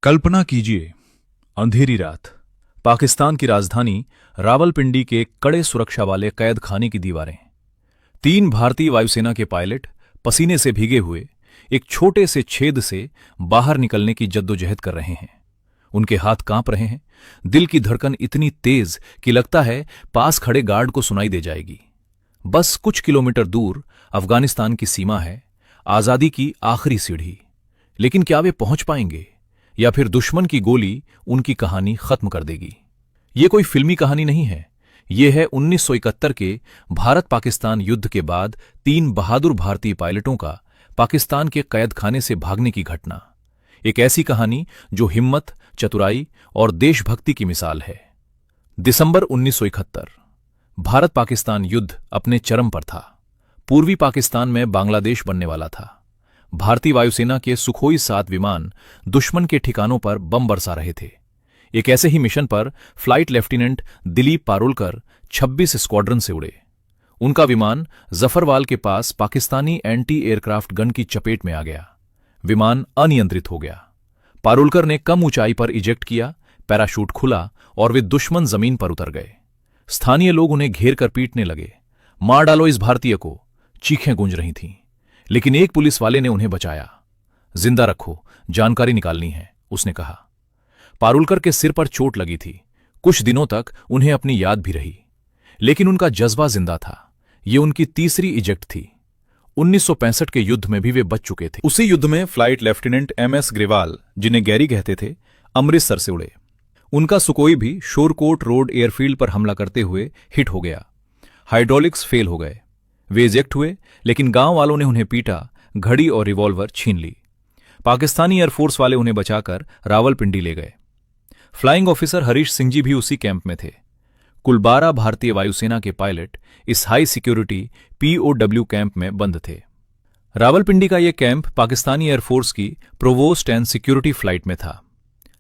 कल्पना कीजिए, अंधेरी रात, पाकिस्तान की राजधानी रावलपिंडी के कड़े सुरक्षा वाले कैद खाने की दीवारें। तीन भारतीय वायुसेना के पायलट पसीने से भीगे हुए एक छोटे से छेद से बाहर निकलने की जद्दोजहद कर रहे हैं। उनके हाथ कांप रहे हैं, दिल की धड़कन इतनी तेज कि लगता है पास खड़े गार्ड को सुनाई दे जाएगी। बस कुछ किलोमीटर दूर अफगानिस्तान की सीमा है, आजादी की आखिरी सीढ़ी। लेकिन क्या वे पहुंच पाएंगे या फिर दुश्मन की गोली उनकी कहानी खत्म कर देगी? ये कोई फिल्मी कहानी नहीं है, ये है 1971 के भारत पाकिस्तान युद्ध के बाद तीन बहादुर भारतीय पायलटों का पाकिस्तान के कैद खाने से भागने की घटना। एक ऐसी कहानी जो हिम्मत, चतुराई और देशभक्ति की मिसाल है। दिसंबर 1971, भारत पाकिस्तान युद्ध अपने चरम पर था। पूर्वी पाकिस्तान में बांग्लादेश बनने वाला था। भारतीय वायुसेना के सुखोई 7 विमान दुश्मन के ठिकानों पर बम बरसा रहे थे। एक ऐसे ही मिशन पर flight lieutenant Dilip Parulkar 26 squadron से उड़े। उनका विमान जफरवाल के पास पाकिस्तानी एंटी एयरक्राफ्ट गन की चपेट में आ गया। विमान अनियंत्रित हो गया। पारुलकर ने कम ऊंचाई पर इजेक्ट किया, पैराशूट खुला और वे दुश्मन जमीन पर उतर गए। स्थानीय लोग उन्हें घेर कर पीटने लगे। मार डालो इस भारतीय को, चीखें गूंज रही थीं। लेकिन एक पुलिस वाले ने उन्हें बचाया। जिंदा रखो, जानकारी निकालनी है, उसने कहा। पारुलकर के सिर पर चोट लगी थी। कुछ दिनों तक उन्हें अपनी याद भी रही, लेकिन उनका जज्बा जिंदा था। ये उनकी तीसरी इजेक्ट थी। 1965 के युद्ध में भी वे बच चुके थे। उसी युद्ध में फ्लाइट लेफ्टिनेंट MS ग्रेवाल, जिन्हें गैरी कहते थे, अमृतसर से उड़े। उनका सुकोई भी शोरकोट रोड एयरफील्ड पर हमला करते हुए हिट हो गया। हाइड्रोलिक्स फेल हो गए। वे इजेक्ट हुए, लेकिन गांव वालों ने उन्हें पीटा, घड़ी और रिवॉल्वर छीन ली। पाकिस्तानी एयरफोर्स वाले उन्हें बचाकर रावलपिंडी ले गए। फ्लाइंग ऑफिसर हरीश सिंह जी भी उसी कैंप में थे। कुल 12 भारतीय वायुसेना के पायलट इस हाई सिक्योरिटी POW कैंप में बंद थे। रावलपिंडी का यह कैंप पाकिस्तानी एयरफोर्स की प्रोवोस्ट एंड सिक्योरिटी फ्लाइट में था।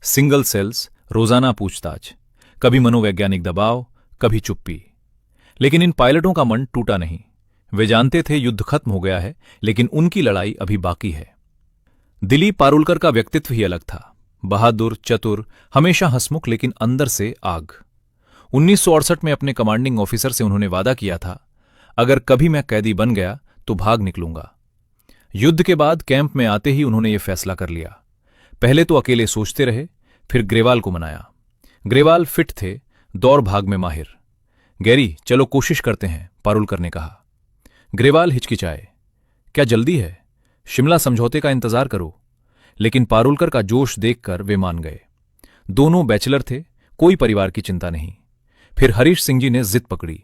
सिंगल सेल्स, रोजाना पूछताछ, कभी मनोवैज्ञानिक दबाव, कभी चुप्पी। लेकिन इन पायलटों का मन टूटा नहीं। वे जानते थे युद्ध खत्म हो गया है, लेकिन उनकी लड़ाई अभी बाकी है। दिलीप पारुलकर का व्यक्तित्व ही अलग था। बहादुर, चतुर, हमेशा हंसमुख, लेकिन अंदर से आग। 1968 में अपने कमांडिंग ऑफिसर से उन्होंने वादा किया था, अगर कभी मैं कैदी बन गया तो भाग निकलूंगा। युद्ध के बाद कैंप में आते ही उन्होंने यह फैसला कर लिया। पहले तो अकेले सोचते रहे, फिर ग्रेवाल को मनाया। ग्रेवाल फिट थे, दौड़ भाग में माहिर। गैरी, चलो कोशिश करते हैं, पारुलकर ने कहा। ग्रेवाल हिचकिचाए। क्या जल्दी है? शिमला समझौते का इंतजार करो। लेकिन पारुलकर का जोश देखकर वे मान गए। दोनों बैचलर थे, कोई परिवार की चिंता नहीं। फिर हरीश सिंह जी ने जिद पकड़ी,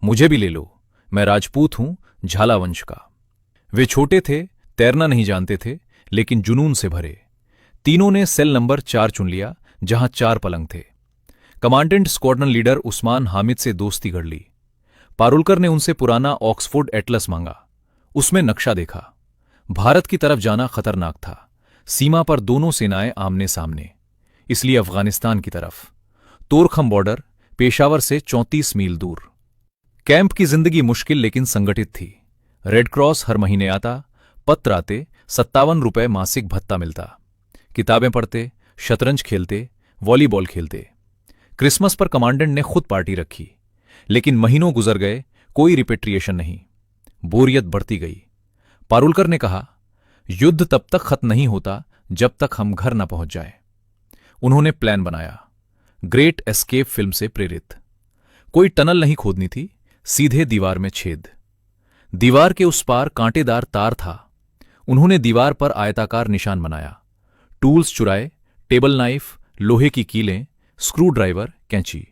मुझे भी ले लो, मैं राजपूत हूं, झाला वंश का। वे छोटे थे, तैरना नहीं जानते थे, लेकिन जुनून से भरे। तीनों ने सेल नंबर 4 चुन लिया, जहां 4 पलंग थे। Commandant squadron leader Usman Hamid से दोस्ती गढ़ ली। पारुलकर ने उनसे पुराना ऑक्सफोर्ड एटलस मांगा। उसमें नक्शा देखा। भारत की तरफ जाना खतरनाक था। सीमा पर दोनों सेनाएं आमने सामने, इसलिए अफगानिस्तान की तरफ। तोरखम बॉर्डर पेशावर से 34 मील दूर। कैंप की जिंदगी मुश्किल लेकिन संगठित थी। रेड क्रॉस हर महीने आता, पत्र आते, 57 रुपए मासिक भत्ता मिलता। किताबें पढ़ते, शतरंज खेलते, वॉलीबॉल खेलते। क्रिसमस पर कमांडेंट ने खुद पार्टी रखी। लेकिन महीनों गुजर गए, कोई रिपेट्रिएशन नहीं। बोरियत बढ़ती गई। पारुलकर ने कहा, युद्ध तब तक खत्म नहीं होता जब तक हम घर न पहुंच जाए। उन्होंने प्लान बनाया, ग्रेट एस्केप फिल्म से प्रेरित। कोई टनल नहीं खोदनी थी, सीधे दीवार में छेद। दीवार के उस पार कांटेदार तार था। उन्होंने दीवार पर आयताकार निशान बनाया। टूल्स चुराए, टेबल नाइफ, लोहे की कीलें, स्क्रू ड्राइवर, कैंची।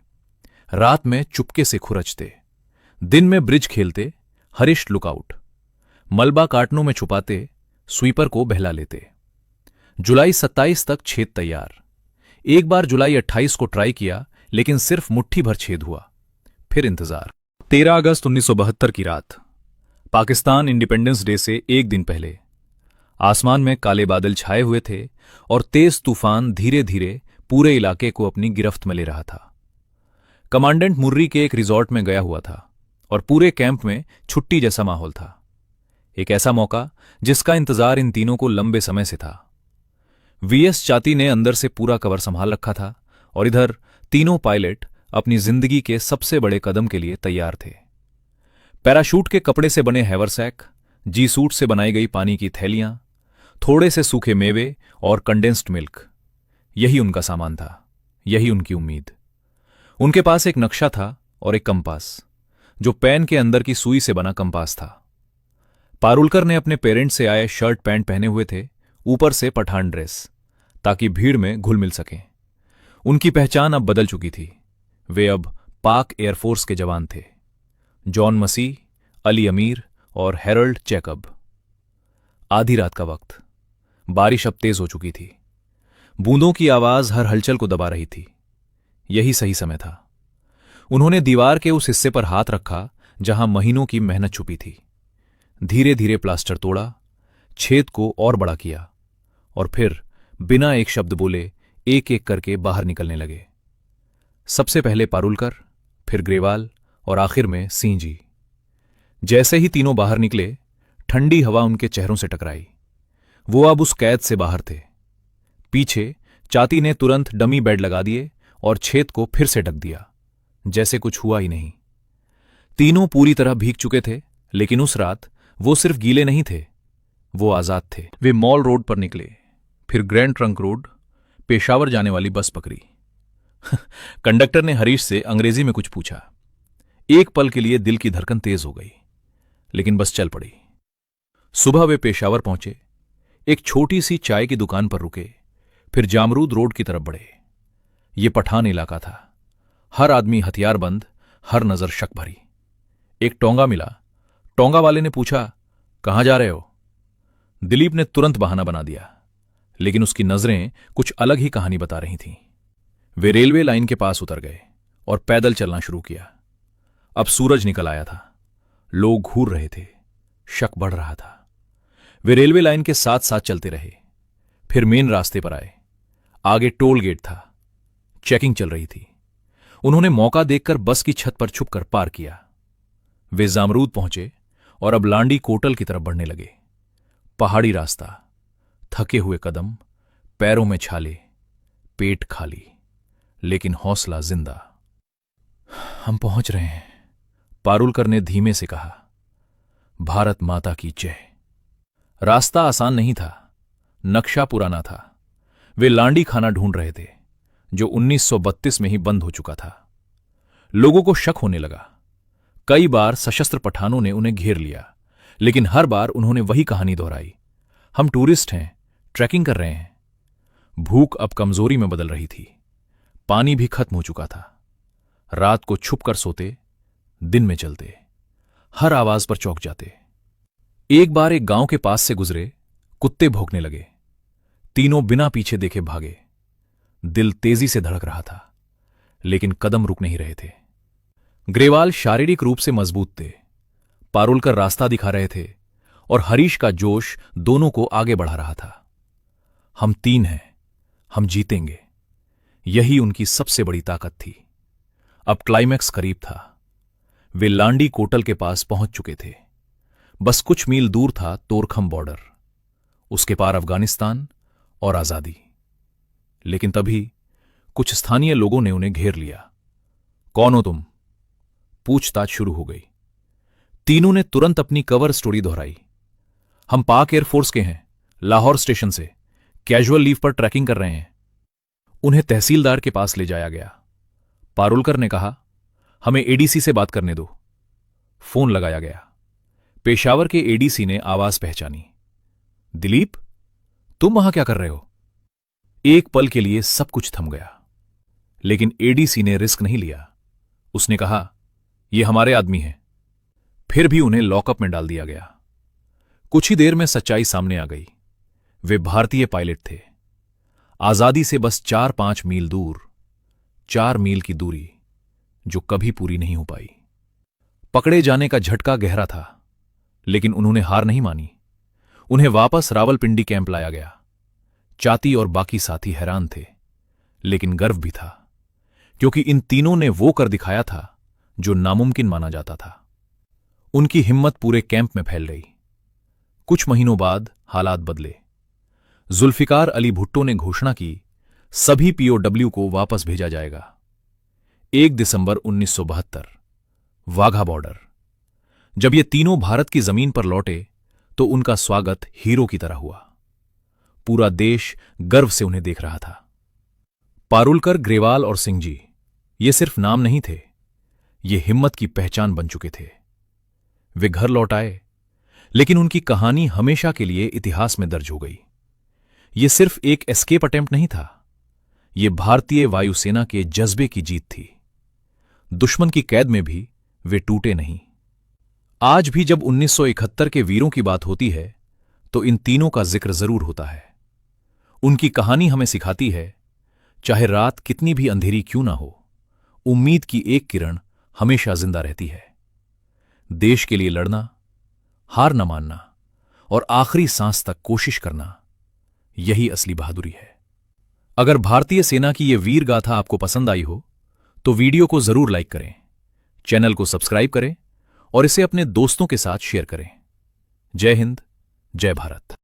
रात में चुपके से खुरचते, दिन में ब्रिज खेलते, हरीश लुकआउट। मलबा कार्टनों में छुपाते, स्वीपर को बहला लेते। जुलाई 27 तक छेद तैयार। एक बार जुलाई 28 को ट्राई किया, लेकिन सिर्फ मुट्ठी भर छेद हुआ। फिर इंतजार। 13 अगस्त 1972 की रात, पाकिस्तान इंडिपेंडेंस डे से एक दिन पहले। आसमान में काले बादल छाए हुए थे और तेज तूफान धीरे धीरे पूरे इलाके को अपनी गिरफ्त में ले रहा था। कमांडेंट मुर्री के एक रिजॉर्ट में गया हुआ था और पूरे कैंप में छुट्टी जैसा माहौल था। एक ऐसा मौका जिसका इंतजार इन तीनों को लंबे समय से था। वीएस चाती ने अंदर से पूरा कवर संभाल रखा था और इधर तीनों पायलट अपनी जिंदगी के सबसे बड़े कदम के लिए तैयार थे। पैराशूट के कपड़े से बने हैवरसैक, जी सूट से बनाई गई पानी की थैलियां, थोड़े से सूखे मेवे और कंडेंस्ड मिल्क, यही उनका सामान था, यही उनकी उम्मीद। उनके पास एक नक्शा था और एक कंपास, जो पेन के अंदर की सुई से बना कंपास था। पारुलकर ने अपने पेरेंट्स से आए शर्ट पैंट पहने हुए थे, ऊपर से पठान ड्रेस, ताकि भीड़ में घुल मिल सकें। उनकी पहचान अब बदल चुकी थी। वे अब पाक एयरफोर्स के जवान थे। जॉन मसीह, अली अमीर और हेरल्ड जैकब। आधी रात का वक्त, बारिश अब तेज हो चुकी थी। बूंदों की आवाज हर हलचल को दबा रही थी। यही सही समय था। उन्होंने दीवार के उस हिस्से पर हाथ रखा जहां महीनों की मेहनत छुपी थी। धीरे धीरे प्लास्टर तोड़ा, छेद को और बड़ा किया और फिर बिना एक शब्द बोले एक एक करके बाहर निकलने लगे। सबसे पहले पारुलकर, फिर ग्रेवाल और आखिर में सिंह जी। जैसे ही तीनों बाहर निकले, ठंडी हवा उनके चेहरों से टकराई। वो अब उस कैद से बाहर थे। पीछे चाती ने तुरंत डमी बेड लगा दिए और छेद को फिर से ढक दिया, जैसे कुछ हुआ ही नहीं। तीनों पूरी तरह भीग चुके थे, लेकिन उस रात वो सिर्फ गीले नहीं थे, वो आजाद थे। वे मॉल रोड पर निकले, फिर ग्रैंड ट्रंक रोड, पेशावर जाने वाली बस पकड़ी। कंडक्टर ने हरीश से अंग्रेजी में कुछ पूछा। एक पल के लिए दिल की धड़कन तेज हो गई, लेकिन बस चल पड़ी। सुबह वे पेशावर पहुंचे, एक छोटी सी चाय की दुकान पर रुके, फिर जामरूद रोड की तरफ बढ़े। ये पठान इलाका था, हर आदमी हथियारबंद, हर नजर शक भरी। एक टोंगा मिला। टोंगा वाले ने पूछा, कहां जा रहे हो? दिलीप ने तुरंत बहाना बना दिया, लेकिन उसकी नजरें कुछ अलग ही कहानी बता रही थीं। वे रेलवे लाइन के पास उतर गए और पैदल चलना शुरू किया। अब सूरज निकल आया था, लोग घूर रहे थे, शक बढ़ रहा था। वे रेलवे लाइन के साथ साथ चलते रहे, फिर मेन रास्ते पर आए। आगे टोल गेट था, चेकिंग चल रही थी। उन्होंने मौका देखकर बस की छत पर छुपकर पार किया। वे जामरूद पहुंचे और अब लांडी कोटल की तरफ बढ़ने लगे। पहाड़ी रास्ता, थके हुए कदम, पैरों में छाले, पेट खाली, लेकिन हौसला जिंदा। हम पहुंच रहे हैं, पारुलकर ने धीमे से कहा। भारत माता की जय। रास्ता आसान नहीं था, नक्शा पुराना था। वे लांडी खाना ढूंढ रहे थे, जो 1932 में ही बंद हो चुका था। लोगों को शक होने लगा। कई बार सशस्त्र पठानों ने उन्हें घेर लिया, लेकिन हर बार उन्होंने वही कहानी दोहराई, हम टूरिस्ट हैं, ट्रैकिंग कर रहे हैं। भूख अब कमजोरी में बदल रही थी। पानी भी खत्म हो चुका था। रात को छुपकर सोते, दिन में चलते, हर आवाज पर चौंक जाते। एक बार एक गांव के पास से गुजरे, कुत्ते भौंकने लगे। तीनों बिना पीछे देखे भागे। दिल तेजी से धड़क रहा था, लेकिन कदम रुक नहीं रहे थे। ग्रेवाल शारीरिक रूप से मजबूत थे, पारुलकर रास्ता दिखा रहे थे और हरीश का जोश दोनों को आगे बढ़ा रहा था। हम तीन हैं, हम जीतेंगे, यही उनकी सबसे बड़ी ताकत थी। अब क्लाइमैक्स करीब था। वे लांडी कोटल के पास पहुंच चुके थे। बस कुछ मील दूर था तोरखम बॉर्डर, उसके पार अफगानिस्तान और आजादी। लेकिन तभी कुछ स्थानीय लोगों ने उन्हें घेर लिया। कौन हो तुम? पूछताछ शुरू हो गई। तीनों ने तुरंत अपनी कवर स्टोरी दोहराई। हम पाक एयरफोर्स के हैं, लाहौर स्टेशन से, कैजुअल लीव पर ट्रैकिंग कर रहे हैं। उन्हें तहसीलदार के पास ले जाया गया। पारुलकर ने कहा, हमें एडीसी से बात करने दो। फोन लगाया गया। पेशावर के एडीसी ने आवाज पहचानी। दिलीप, तुम वहां क्या कर रहे हो? एक पल के लिए सब कुछ थम गया, लेकिन एडीसी ने रिस्क नहीं लिया। उसने कहा, ये हमारे आदमी हैं। फिर भी उन्हें लॉकअप में डाल दिया गया। कुछ ही देर में सच्चाई सामने आ गई। वे भारतीय पायलट थे। आजादी से बस 4-5 मील दूर, 4 मील की दूरी जो कभी पूरी नहीं हो पाई। पकड़े जाने का झटका गहरा था, लेकिन उन्होंने हार नहीं मानी। उन्हें वापस रावलपिंडी कैंप लाया गया। चाती और बाकी साथी हैरान थे, लेकिन गर्व भी था, क्योंकि इन तीनों ने वो कर दिखाया था जो नामुमकिन माना जाता था। उनकी हिम्मत पूरे कैंप में फैल गई। कुछ महीनों बाद हालात बदले। जुल्फिकार अली भुट्टो ने घोषणा की, सभी पीओडब्ल्यू को वापस भेजा जाएगा। 1 दिसंबर 1972, वाघा बॉर्डर। जब ये तीनों भारत की जमीन पर लौटे तो उनका स्वागत हीरो की तरह हुआ। पूरा देश गर्व से उन्हें देख रहा था। पारुलकर, ग्रेवाल और सिंह जी ये सिर्फ नाम नहीं थे, ये हिम्मत की पहचान बन चुके थे। वे घर लौट आए, लेकिन उनकी कहानी हमेशा के लिए इतिहास में दर्ज हो गई। ये सिर्फ एक एस्केप अटेम्प्ट नहीं था, ये भारतीय वायुसेना के जज्बे की जीत थी। दुश्मन की कैद में भी वे टूटे नहीं। आज भी जब 1971 के वीरों की बात होती है तो इन तीनों का जिक्र जरूर होता है। उनकी कहानी हमें सिखाती है, चाहे रात कितनी भी अंधेरी क्यों ना हो, उम्मीद की एक किरण हमेशा जिंदा रहती है। देश के लिए लड़ना, हार न मानना और आखिरी सांस तक कोशिश करना, यही असली बहादुरी है। अगर भारतीय सेना की यह वीर गाथा आपको पसंद आई हो तो वीडियो को जरूर लाइक करें, चैनल को सब्सक्राइब करें और इसे अपने दोस्तों के साथ शेयर करें। जय हिंद, जय भारत।